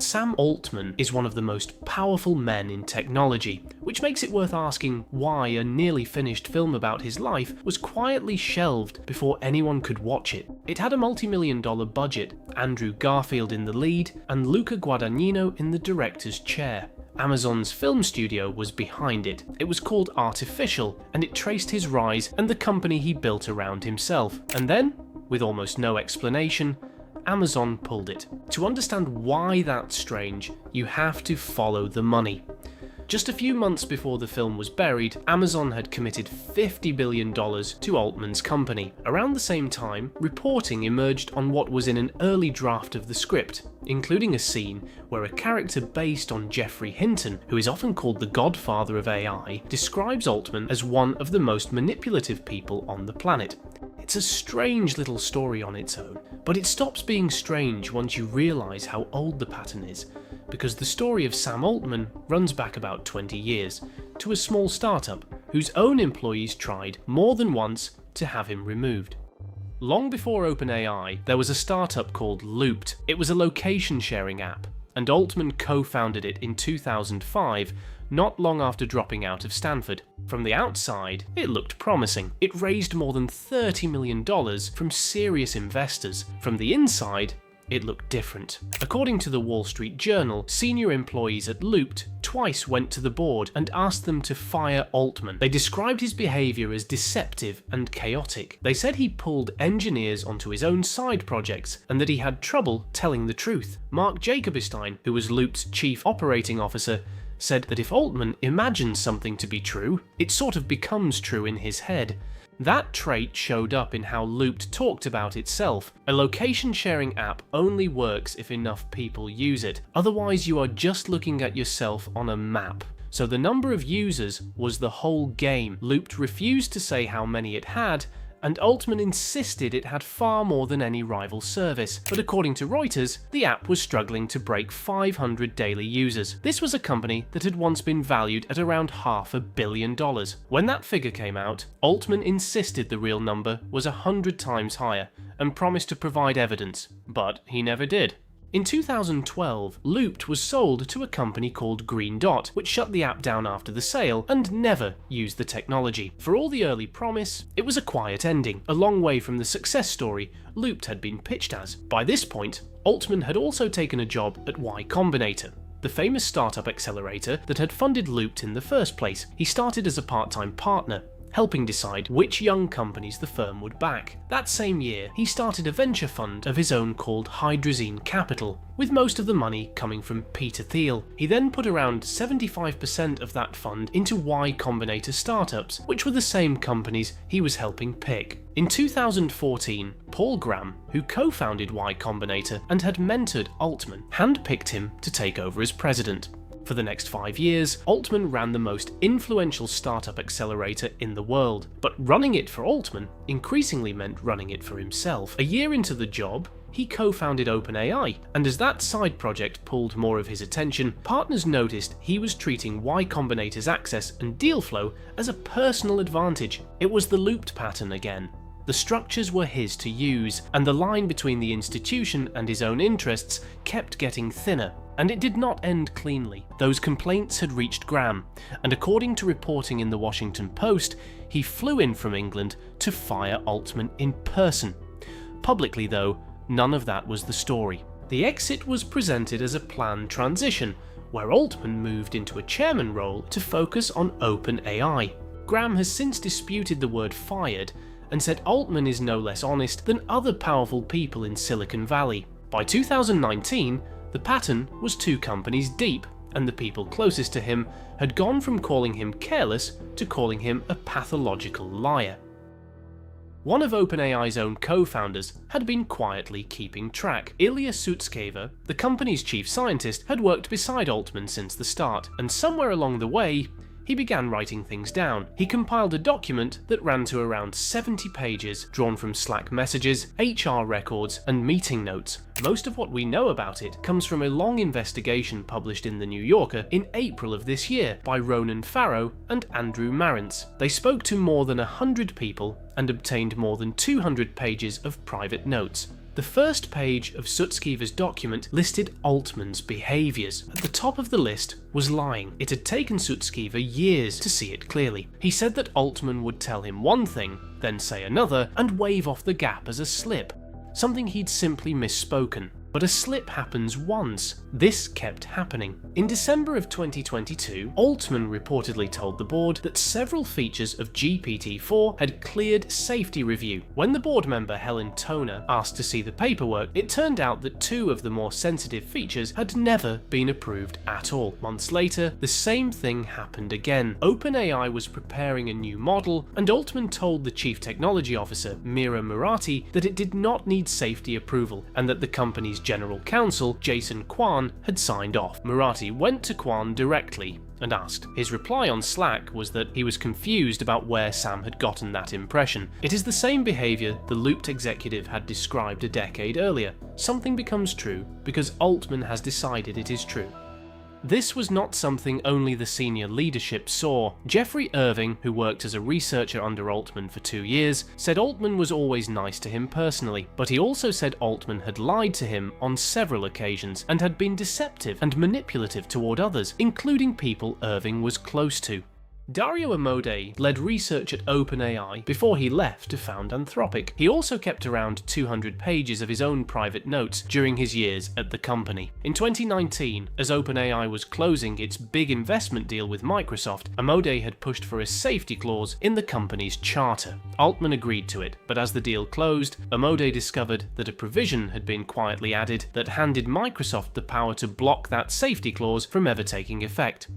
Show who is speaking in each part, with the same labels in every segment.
Speaker 1: Sam Altman is one of the most powerful men in technology, which makes it worth asking why a nearly finished film about his life was quietly shelved before anyone could watch it. It had a multi-million-dollar budget, Andrew Garfield in the lead, and Luca Guadagnino in the director's chair. Amazon's film studio was behind it. It was called Artificial, and it traced his rise and the company he built around himself. And then, with almost no explanation, Amazon pulled it. To understand why that's strange, you have to follow the money. Just a few months before the film was buried, Amazon had committed $50 billion to Altman's company. Around the same time, reporting emerged on what was in an early draft of the script, including a scene where a character based on Geoffrey Hinton, who is often called the godfather of AI, describes Altman as one of the most manipulative people on the planet. It's a strange little story on its own, but it stops being strange once you realise how old the pattern is, because the story of Sam Altman runs back about 20 years, to a small startup whose own employees tried more than once to have him removed. Long before OpenAI, there was a startup called Loopt. It was a location-sharing app, and Altman co-founded it in 2005, not long after dropping out of Stanford. From the outside, it looked promising. It raised more than $30 million from serious investors. From the inside, it looked different. According to the Wall Street Journal, senior employees at Loopt twice went to the board and asked them to fire Altman. They described his behaviour as deceptive and chaotic. They said he pulled engineers onto his own side projects and that he had trouble telling the truth. Mark Jacobstein, who was Loopt's chief operating officer, said that if Altman imagines something to be true, it sort of becomes true in his head. That trait showed up in how Loopt talked about itself. A location-sharing app only works if enough people use it, otherwise you are just looking at yourself on a map. So the number of users was the whole game. Loopt refused to say how many it had, and Altman insisted it had far more than any rival service. But according to Reuters, the app was struggling to break 500 daily users. This was a company that had once been valued at around $500 million. When that figure came out, Altman insisted the real number was 100 times higher and promised to provide evidence, but he never did. In 2012, Loopt was sold to a company called Green Dot, which shut the app down after the sale and never used the technology. For all the early promise, it was a quiet ending, a long way from the success story Loopt had been pitched as. By this point, Altman had also taken a job at Y Combinator, the famous startup accelerator that had funded Loopt in the first place. He started as a part-time partner, helping decide which young companies the firm would back. That same year, he started a venture fund of his own called Hydrazine Capital, with most of the money coming from Peter Thiel. He then put around 75% of that fund into Y Combinator startups, which were the same companies he was helping pick. In 2014, Paul Graham, who co-founded Y Combinator and had mentored Altman, handpicked him to take over as president. For the next 5 years, Altman ran the most influential startup accelerator in the world, but running it for Altman increasingly meant running it for himself. A year into the job, he co-founded OpenAI, and as that side project pulled more of his attention, partners noticed he was treating Y Combinator's access and deal flow as a personal advantage. It was the Loopt pattern again. The structures were his to use, and the line between the institution and his own interests kept getting thinner. And it did not end cleanly. Those complaints had reached Graham, and according to reporting in the Washington Post, he flew in from England to fire Altman in person. Publicly though, none of that was the story. The exit was presented as a planned transition, where Altman moved into a chairman role to focus on OpenAI. Graham has since disputed the word fired, and said Altman is no less honest than other powerful people in Silicon Valley. By 2019, the pattern was 2 companies deep, and the people closest to him had gone from calling him careless to calling him a pathological liar. One of OpenAI's own co-founders had been quietly keeping track. Ilya Sutskever, the company's chief scientist, had worked beside Altman since the start, and somewhere along the way, he began writing things down. He compiled a document that ran to around 70 pages, drawn from Slack messages, HR records, and meeting notes. Most of what we know about it comes from a long investigation published in The New Yorker in April of this year by Ronan Farrow and Andrew Marantz. They spoke to more than 100 people and obtained more than 200 pages of private notes. The first page of Sutskever's document listed Altman's behaviours. At the top of the list was lying. It had taken Sutskever years to see it clearly. He said that Altman would tell him one thing, then say another, and wave off the gap as a slip. Something he'd simply misspoken. But a slip happens once. This kept happening. In December of 2022, Altman reportedly told the board that several features of GPT-4 had cleared safety review. When the board member Helen Toner asked to see the paperwork, it turned out that 2 of the more sensitive features had never been approved at all. Months later, the same thing happened again. OpenAI was preparing a new model, and Altman told the chief technology officer, Mira Murati, that it did not need safety approval, and that the company's general counsel, Jason Kwan, had signed off. Murati went to Kwan directly and asked. His reply on Slack was that he was confused about where Sam had gotten that impression. It is the same behaviour the Loopt executive had described a decade earlier. Something becomes true because Altman has decided it is true. This was not something only the senior leadership saw. Jeffrey Irving, who worked as a researcher under Altman for 2 years, said Altman was always nice to him personally, but he also said Altman had lied to him on several occasions and had been deceptive and manipulative toward others, including people Irving was close to. Dario Amodei led research at OpenAI before he left to found Anthropic. He also kept around 200 pages of his own private notes during his years at the company. In 2019, as OpenAI was closing its big investment deal with Microsoft, Amodei had pushed for a safety clause in the company's charter. Altman agreed to it, but as the deal closed, Amodei discovered that a provision had been quietly added that handed Microsoft the power to block that safety clause from ever taking effect.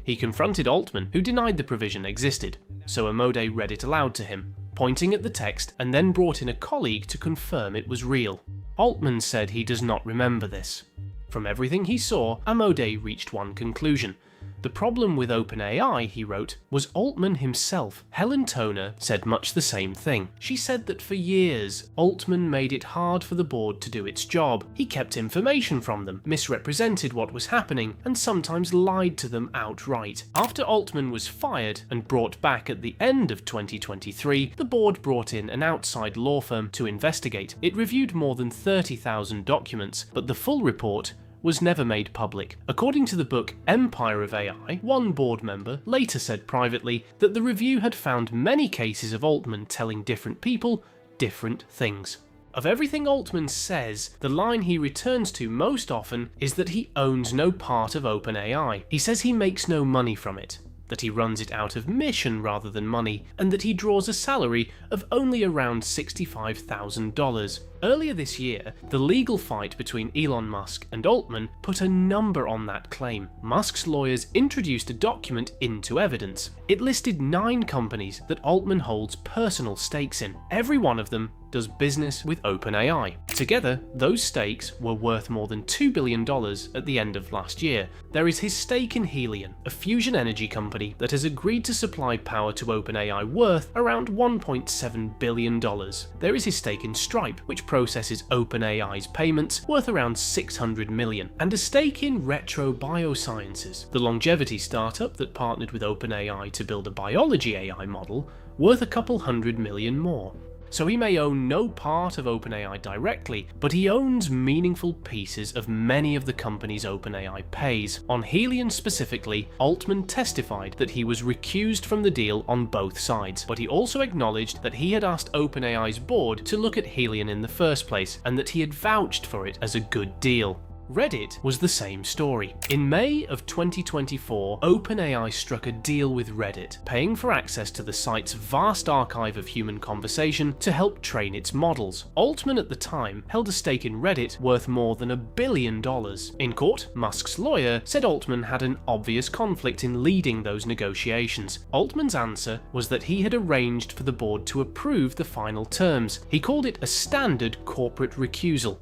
Speaker 1: He confronted Altman, who denied the provision existed, so Amodei read it aloud to him, pointing at the text, and then brought in a colleague to confirm it was real. Altman said he does not remember this. From everything he saw, Amodei reached one conclusion. The problem with OpenAI, he wrote, was Altman himself. Helen Toner said much the same thing. She said that for years, Altman made it hard for the board to do its job. He kept information from them, misrepresented what was happening, and sometimes lied to them outright. After Altman was fired and brought back at the end of 2023, the board brought in an outside law firm to investigate. It reviewed more than 30,000 documents, but the full report was never made public. According to the book Empire of AI, one board member later said privately that the review had found many cases of Altman telling different people different things. Of everything Altman says, the line he returns to most often is that he owns no part of OpenAI. He says he makes no money from it, that he runs it out of mission rather than money, and that he draws a salary of only around $65,000. Earlier this year, the legal fight between Elon Musk and Altman put a number on that claim. Musk's lawyers introduced a document into evidence. It listed 9 companies that Altman holds personal stakes in. Every one of them does business with OpenAI. Together, those stakes were worth more than $2 billion at the end of last year. There is his stake in Helion, a fusion energy company that has agreed to supply power to OpenAI worth around $1.7 billion. There is his stake in Stripe, which processes OpenAI's payments worth around $600 million, and a stake in Retro Biosciences, the longevity startup that partnered with OpenAI to build a biology AI model worth a couple $100 million more. So he may own no part of OpenAI directly, but he owns meaningful pieces of many of the companies OpenAI pays. On Helion specifically, Altman testified that he was recused from the deal on both sides, but he also acknowledged that he had asked OpenAI's board to look at Helion in the first place, and that he had vouched for it as a good deal. Reddit was the same story. In May of 2024, OpenAI struck a deal with Reddit, paying for access to the site's vast archive of human conversation to help train its models. Altman at the time held a stake in Reddit worth more than $1 billion. In court, Musk's lawyer said Altman had an obvious conflict in leading those negotiations. Altman's answer was that he had arranged for the board to approve the final terms. He called it a standard corporate recusal.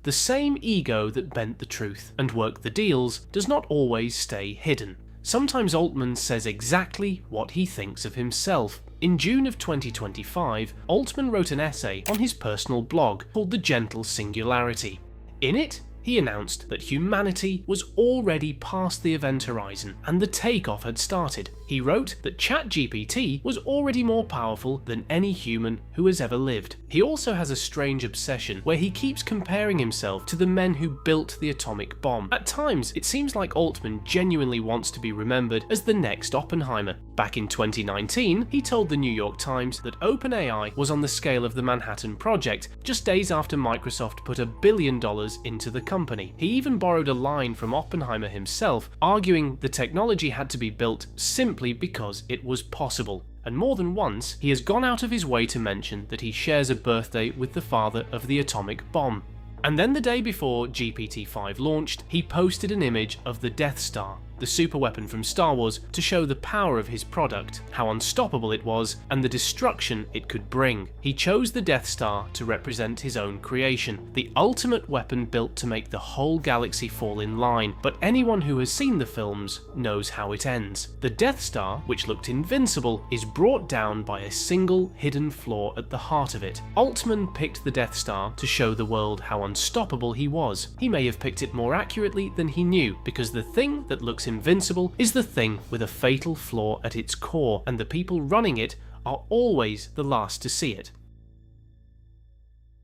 Speaker 1: The same ego that bent the truth and worked the deals does not always stay hidden. Sometimes Altman says exactly what he thinks of himself. In June of 2025, Altman wrote an essay on his personal blog called The Gentle Singularity. In it, He announced that humanity was already past the event horizon and the takeoff had started. He wrote that ChatGPT was already more powerful than any human who has ever lived. He also has a strange obsession where he keeps comparing himself to the men who built the atomic bomb. At times, it seems like Altman genuinely wants to be remembered as the next Oppenheimer. Back in 2019, he told the New York Times that OpenAI was on the scale of the Manhattan Project, just days after Microsoft put $1 billion into the company. He even borrowed a line from Oppenheimer himself, arguing the technology had to be built simply because it was possible. And more than once, he has gone out of his way to mention that he shares a birthday with the father of the atomic bomb. And then the day before GPT-5 launched, he posted an image of the Death Star, the superweapon from Star Wars, to show the power of his product, how unstoppable it was, and the destruction it could bring. He chose the Death Star to represent his own creation, the ultimate weapon built to make the whole galaxy fall in line, but anyone who has seen the films knows how it ends. The Death Star, which looked invincible, is brought down by a single hidden flaw at the heart of it. Altman picked the Death Star to show the world how unstoppable he was. He may have picked it more accurately than he knew, because the thing that looks invincible is the thing with a fatal flaw at its core, and the people running it are always the last to see it.